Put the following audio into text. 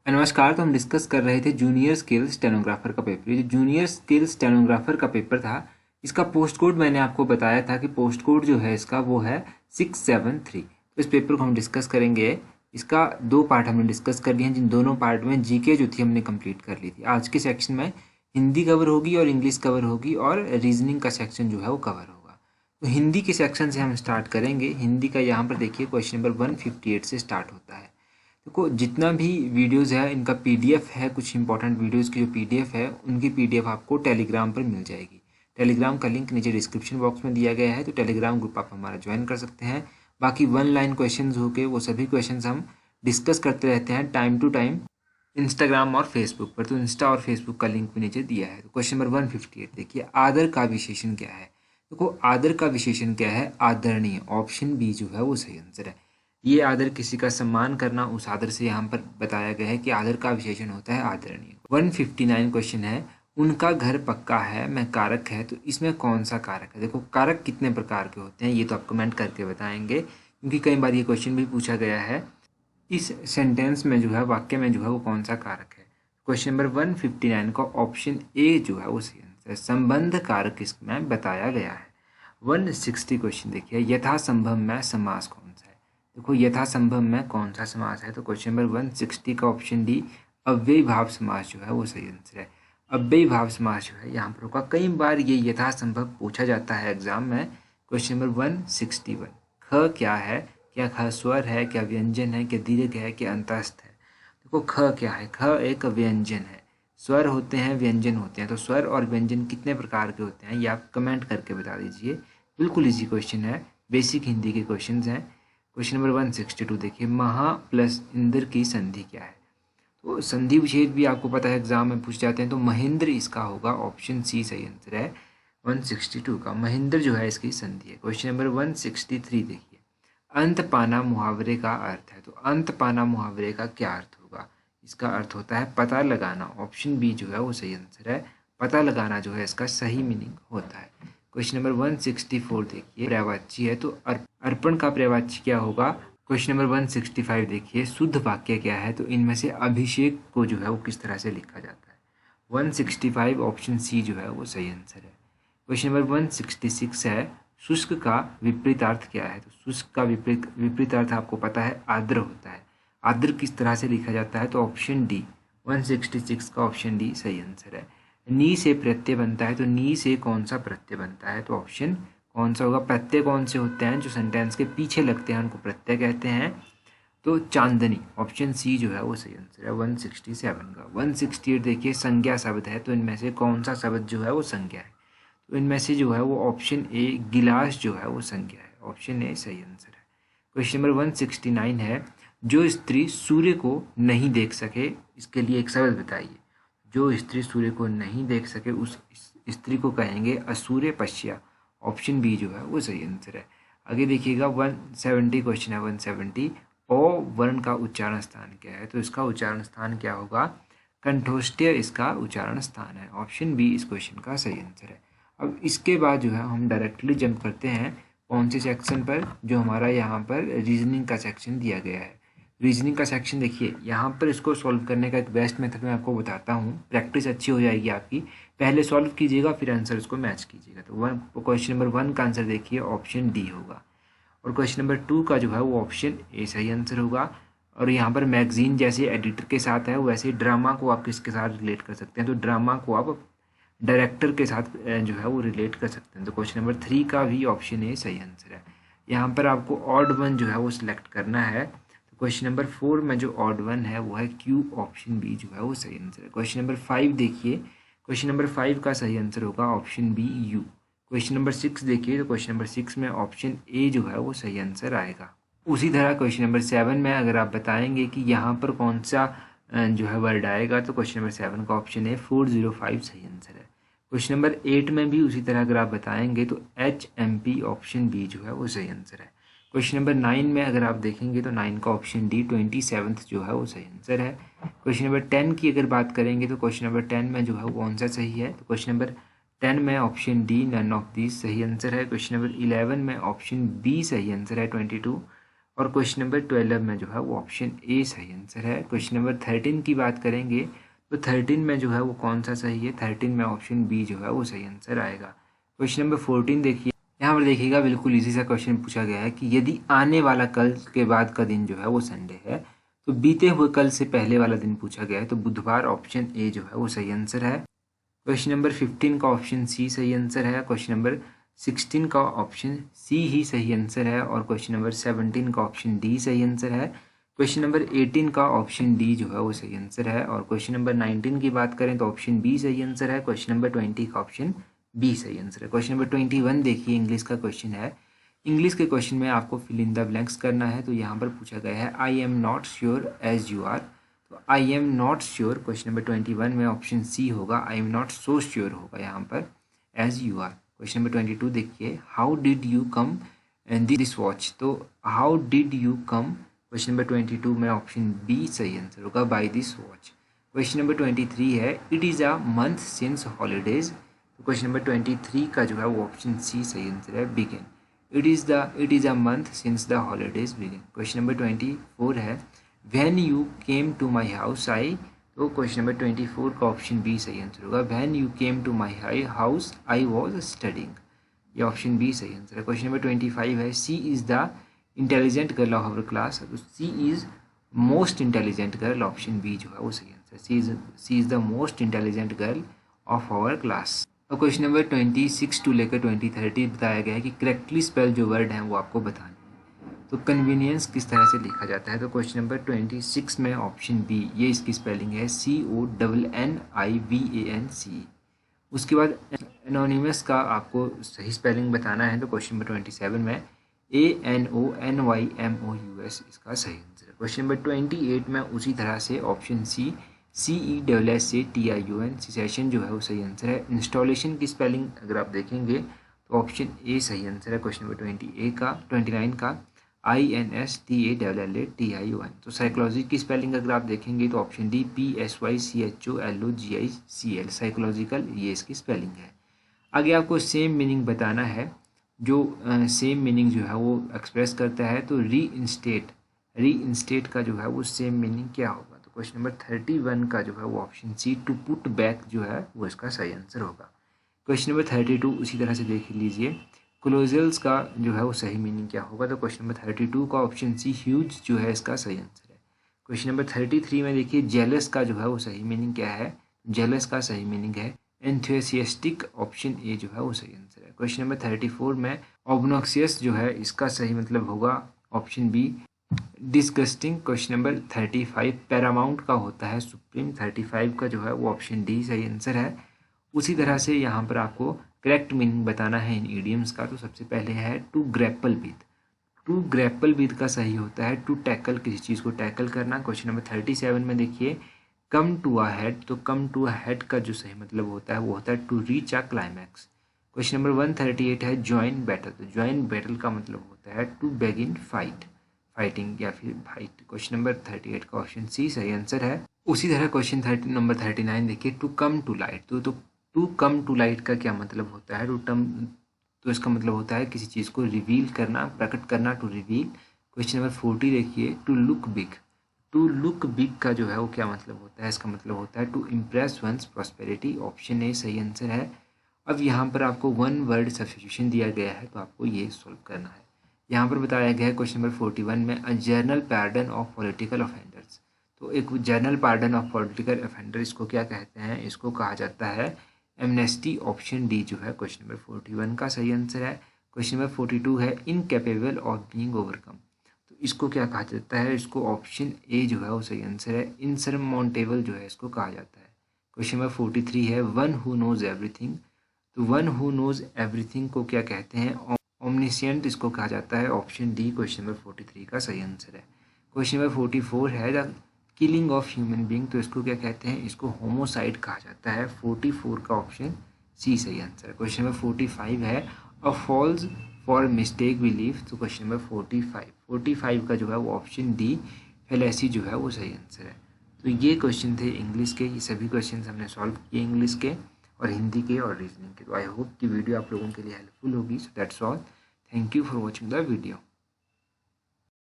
नमस्कार। तो हम डिस्कस कर रहे थे जूनियर स्किल स्टेनोग्राफर का पेपर। ये जो जूनियर स्किल स्टेनोग्राफर का पेपर था, इसका पोस्ट कोड मैंने आपको बताया था कि पोस्ट कोड जो है इसका वो है 673। तो इस पेपर को हम डिस्कस करेंगे। इसका दो पार्ट हमने डिस्कस कर लिए हैं, जिन दोनों पार्ट में जीके जो थी हमने कंप्लीट कर ली थी। आज के सेक्शन में हिंदी कवर होगी और इंग्लिश कवर होगी और रीजनिंग का सेक्शन जो है वो कवर होगा। तो हिंदी के सेक्शन से हम स्टार्ट करेंगे। हिंदी का यहाँ पर देखिए क्वेश्चन नंबर 158 से स्टार्ट होता है। देखो जितना भी वीडियोस है इनका पीडीएफ है, कुछ इंपॉर्टेंट वीडियोस की जो पीडीएफ है उनकी पीडीएफ आपको टेलीग्राम पर मिल जाएगी। टेलीग्राम का लिंक नीचे डिस्क्रिप्शन बॉक्स में दिया गया है, तो टेलीग्राम ग्रुप आप हमारा ज्वाइन कर सकते हैं। बाकी वन लाइन क्वेश्चंस हो के वो सभी क्वेश्चंस हम डिस्कस करते रहते हैं टाइम टू टाइम इंस्टाग्राम और फेसबुक पर। तो इंस्टा और फेसबुक का लिंक भी नीचे दिया है। तो क्वेश्चन नंबर 158 देखिए, आदर का विशेषण क्या है। देखो आदर का विशेषण क्या है, आदरणीय। ऑप्शन बी जो है वो सही आंसर है। ये आदर किसी का सम्मान करना, उस आदर से यहाँ पर बताया गया है कि आदर का विशेषण होता है आदरणीय। 159 क्वेश्चन है, उनका घर पक्का है मैं कारक है, तो इसमें कौन सा कारक है। देखो कारक कितने प्रकार के होते हैं ये तो आप कमेंट करके बताएंगे, क्योंकि कई बार ये क्वेश्चन भी पूछा गया है इस सेंटेंस में जो है, वाक्य में जो है वो कौन सा कारक है। क्वेश्चन नंबर 159 का ऑप्शन ए जो है वो सही आंसर है। संबंध कारक इसमें बताया गया है। 160 क्वेश्चन देखिए, यथासंभव में समास कौन सा है। देखो यथासंभव में कौन सा समास है, तो क्वेश्चन नंबर 160 का ऑप्शन डी अव्ययी भाव समास जो है वो सही आंसर है। अव्ययी भाव समास जो है यहाँ पर होगा। कई बार ये यथासंभव पूछा जाता है एग्जाम में। क्वेश्चन नंबर 161, ख क्या है, क्या ख स्वर है, क्या व्यंजन है, क्या दीर्घ है, क्या अंतस्थ है। देखो ख क्या है, ख एक व्यंजन है। स्वर होते हैं, व्यंजन होते हैं, तो स्वर और व्यंजन कितने प्रकार के होते हैं ये आप कमेंट करके बता दीजिए। बिल्कुल इजी क्वेश्चन है, बेसिक हिंदी के क्वेश्चन हैं। क्वेश्चन नंबर 162 देखिए, महा प्लस इंद्र की संधि क्या है। तो संधि विच्छेद भी आपको पता है एग्जाम में पूछ जाते हैं, तो महेंद्र इसका होगा। ऑप्शन सी सही आंसर है 162 का। महेंद्र जो है इसकी संधि है। क्वेश्चन नंबर 163 देखिए, अंत पाना मुहावरे का अर्थ है। तो अंत पाना मुहावरे का क्या अर्थ होगा, इसका अर्थ होता है पता लगाना। ऑप्शन बी जो है वो सही आंसर है। पता लगाना जो है इसका सही मीनिंग होता है। क्वेश्चन नंबर 164 देखिए, पर्यायवाची है, तो अर्पण का पर्यायवाची क्या होगा। क्वेश्चन नंबर 165 देखिए, शुद्ध वाक्य क्या है, तो इनमें से अभिषेक को जो है वो किस तरह से लिखा जाता है। 165 ऑप्शन सी जो है वो सही आंसर है। क्वेश्चन नंबर 166 है, शुष्क का विपरीतार्थ क्या है। तो शुष्क का विपरीतार्थ आपको पता है आर्द्र होता है। आर्द्र किस तरह से लिखा जाता है, तो ऑप्शन डी 166 का ऑप्शन डी सही आंसर है। नी से प्रत्यय बनता है, तो नी से कौन सा प्रत्यय बनता है, तो ऑप्शन कौन सा होगा। प्रत्यय कौन से होते हैं जो सेंटेंस के पीछे लगते हैं उनको प्रत्यय कहते हैं, तो चांदनी। ऑप्शन सी जो है वो सही आंसर है 167 का। 168 देखिए, संज्ञा शब्द है, तो इनमें से कौन सा शब्द जो है वो संज्ञा है। तो इनमें से जो है वो ऑप्शन ए गिलास जो है वो संज्ञा है। ऑप्शन ए सही आंसर है। क्वेश्चन नंबर 169 है, जो स्त्री सूर्य को नहीं देख सके, इसके लिए एक शब्द बताइए। जो स्त्री सूर्य को नहीं देख सके उस स्त्री को कहेंगे असूर्य पश्या। ऑप्शन बी जो है वो सही आंसर है। आगे देखिएगा 170 क्वेश्चन है 170, ओ वर्ण का उच्चारण स्थान क्या है, तो इसका उच्चारण स्थान क्या होगा, कंठोष्ठ्य इसका उच्चारण स्थान है। ऑप्शन बी इस क्वेश्चन का सही आंसर है। अब इसके बाद जो है हम डायरेक्टली जंप करते हैं कौन से सेक्शन पर, जो हमारा यहाँ पर रीजनिंग का सेक्शन दिया गया है। रीजनिंग का सेक्शन देखिए, यहाँ पर इसको सॉल्व करने का एक बेस्ट मेथड मैं आपको बताता हूँ, प्रैक्टिस अच्छी हो जाएगी आपकी। पहले सॉल्व कीजिएगा फिर आंसर इसको मैच कीजिएगा। तो क्वेश्चन नंबर 1 का आंसर देखिए ऑप्शन डी होगा, और क्वेश्चन नंबर 2 का जो है वो ऑप्शन ए सही आंसर होगा। और यहाँ पर मैगजीन जैसे एडिटर के साथ है वैसे ड्रामा को आप किसके साथ रिलेट कर सकते हैं, तो ड्रामा को आप डायरेक्टर के साथ जो है वो रिलेट कर सकते हैं। तो क्वेश्चन नंबर 3 का भी ऑप्शन ए सही आंसर है। यहाँ पर आपको ऑड वन जो है वो सिलेक्ट करना है। तो क्वेश्चन नंबर 4 में जो ऑड वन है वो है क्यू। ऑप्शन बी जो है वो सही आंसर है। क्वेश्चन नंबर 5 देखिए, क्वेश्चन नंबर 5 का सही आंसर होगा option B you. Question number 6 देखिए, तो क्वेश्चन नंबर 6 में ऑप्शन ए जो है वो सही आंसर आएगा। उसी तरह क्वेश्चन नंबर 7 में अगर आप बताएंगे कि यहाँ पर कौन सा जो है वर्ड आएगा, तो क्वेश्चन नंबर 7 का ऑप्शन ए 405 सही आंसर है। क्वेश्चन नंबर 8 में भी उसी तरह अगर आप बताएंगे तो HMP ऑप्शन बी जो है वो सही आंसर है। क्वेश्चन नंबर 9 में अगर आप देखेंगे तो 9 का ऑप्शन डी 27th जो है वो सही आंसर है। क्वेश्चन नंबर 10 की अगर बात करेंगे तो क्वेश्चन नंबर 10 में जो है वो कौन सा सही है, तो क्वेश्चन नंबर 10 में option D none of these सही आंसर है। क्वेश्चन नंबर 11 में ऑप्शन बी सही आंसर है 22। और क्वेश्चन नंबर 12 में जो है वो ऑप्शन ए सही आंसर है। क्वेश्चन नंबर 13 की बात करेंगे तो 13 में जो है वो कौन सा सही है, 13 में ऑप्शन बी जो है वो सही आंसर आएगा। क्वेश्चन नंबर 14 देखिए, यहाँ पर देखिएगा बिल्कुल इजी सा क्वेश्चन पूछा गया है कि यदि आने वाला कल के बाद का दिन जो है वो संडे है तो बीते हुए कल से पहले वाला दिन पूछा गया है, तो बुधवार ऑप्शन ए जो है वो सही आंसर है। क्वेश्चन नंबर 15 का ऑप्शन सी सही आंसर है। क्वेश्चन नंबर 16 का ऑप्शन सी ही सही आंसर है और क्वेश्चन नंबर 17 का ऑप्शन डी सही आंसर है। क्वेश्चन नंबर 18 का ऑप्शन डी जो है वो सही आंसर है और क्वेश्चन नंबर 19 की बात करें तो ऑप्शन बी सही आंसर है। क्वेश्चन नंबर 20 का ऑप्शन बी सही आंसर है। क्वेश्चन नंबर 21 देखिए, इंग्लिश का क्वेश्चन है। इंग्लिश के क्वेश्चन में आपको फिल इन द ब्लैंक्स करना है, तो यहाँ पर पूछा गया है I am not sure as you are, तो I am not sure question number 21 में ऑप्शन सी होगा, I am not so sure होगा यहाँ पर as you are. Question number 22 देखिए, how did you come this watch, तो how did you come question number 22 में option B सही answer होगा, by this watch. Question number 23 है, it is a month since holidays, तो question number 23 का जो है वो ऑप्शन सी सही आंसर है, begin. It is a month since the holidays begin. Question number 24 है, when you came to my house I, तो क्वेश्चन नंबर 24 का ऑप्शन बी सही आंसर होगा, when you came to my house I was studying, ये option B सही answer है। Question number 25 है, she is the intelligent girl of our class, तो she is most intelligent girl, option B जो है वो सही answer, C is the most intelligent girl of our class. और क्वेश्चन नंबर 26 टू लेकर 2030 बताया गया है कि करेक्टली स्पेल जो वर्ड हैं वो आपको बताने हैं, तो कन्वीनियंस किस तरह से लिखा जाता है, तो क्वेश्चन नंबर 26 में ऑप्शन बी, ये इसकी स्पेलिंग है CONNIVANCE। उसके बाद एनोनिमस का आपको सही स्पेलिंग बताना है, तो क्वेश्चन नंबर 27 में ANONYMOUS इसका सही आंसर है। क्वेश्चन नंबर 28 में उसी तरह से ऑप्शन सी CESSATION सेशन जो है वो सही आंसर है। इंस्टॉलेशन की स्पेलिंग अगर आप देखेंगे तो ऑप्शन ए सही आंसर है। क्वेश्चन नंबर 29 का INSTALLATION, तो साइकोलॉजी की स्पेलिंग अगर आप देखेंगे तो ऑप्शन डी PSYCHOLOGICL, साइकोलॉजिकल, ये इसकी स्पेलिंग है। आगे आपको सेम मीनिंग बताना है, जो सेम मीनिंग जो है वो एक्सप्रेस करता है, तो री इंस्टेट का जो है वो सेम मीनिंग क्या होगा, तो क्वेश्चन नंबर 31 का जो है वो option C to put back जो है वो इसका सही आंसर होगा। क्वेश्चन नंबर 32 उसी तरह से देख लीजिए, क्लोजल्स का जो है वो सही मीनिंग क्या होगा, तो क्वेश्चन नंबर 32 का ऑप्शन सी ह्यूज जो है इसका सही आंसर है। क्वेश्चन नंबर 33 में देखिए, जेलस का जो है वो सही मीनिंग क्या है, जेलस का सही मीनिंग है एंथुसियास्टिक, ऑप्शन ए जो है वो सही आंसर है। क्वेश्चन नंबर 34 में ऑब्नॉक्सियस जो है इसका सही मतलब होगा option B disgusting. Question number 35 paramount का होता है सुप्रीम, 35 का जो है वो ऑप्शन डी सही आंसर है। उसी तरह से यहाँ पर आपको करेक्ट मीनिंग बताना है इन इडियम्स का, तो सबसे पहले है to grapple with, to grapple with का सही होता है टू टैकल, किसी चीज़ को टैकल करना। क्वेश्चन नंबर 37 में देखिए, कम टू अ हेड, तो कम टू अ हेड का जो सही मतलब होता है वो होता है to reach a climax. Question number 138 है ज्वाइन बैटल, तो ज्वाइन बैटल का मतलब होता है टू बिगिन फाइटिंग या फिर फाइट। क्वेश्चन नंबर 38 का ऑप्शन सी सही आंसर है। उसी तरह क्वेश्चन नंबर 39 देखिए, टू कम टू लाइट, तो टू कम टू लाइट का क्या मतलब होता है, तो इसका मतलब होता है किसी चीज़ को रिवील करना, प्रकट करना, टू रिवील। क्वेश्चन नंबर 40 देखिए, to look big, to look big का जो है वो क्या मतलब होता है, इसका मतलब होता है to impress one's prosperity, option A सही आंसर है। अब यहाँ पर आपको वन वर्ड सब्स्टिट्यूशन दिया गया है, तो आपको ये सॉल्व करना है। यहाँ पर बताया गया है क्वेश्चन नंबर 41 में a general pardon of political offenders, तो एक general pardon of political offender इसको क्या कहते हैं, इसको कहा जाता है एमनेस्टी, ऑप्शन डी जो है क्वेश्चन नंबर 41 का सही आंसर है। क्वेश्चन नंबर 42 है इनकेपेबल ऑफ बीइंग ओवरकम, तो इसको क्या कहा जाता है, इसको ऑप्शन ए जो है वो सही आंसर है, इनसरमाउंटेबल जो है इसको कहा जाता है। क्वेश्चन नंबर 43 है वन हु नोज एवरीथिंग, तो वन हु नोज एवरीथिंग को क्या कहते हैं, ओमनिशिएंट इसको कहा जाता है, ऑप्शन डी क्वेश्चन नंबर 43 का सही आंसर है। क्वेश्चन नंबर 44 है the killing of human being, तो इसको क्या कहते हैं, इसको होमोसाइड कहा जाता है, 44 का ऑप्शन सी सही आंसर है। क्वेश्चन नंबर 45 है a false for mistake belief, तो क्वेश्चन नंबर 45 का जो है वो ऑप्शन डी फेलेसी जो है वो सही आंसर है। तो ये क्वेश्चन थे इंग्लिश के, ये सभी क्वेश्चन हमने सॉल्व किए इंग्लिश के और हिंदी के और रीजनिंग के। तो आई होप कि वीडियो आप लोगों के लिए हेल्पफुल होगी। So that's all, thank you for watching the video.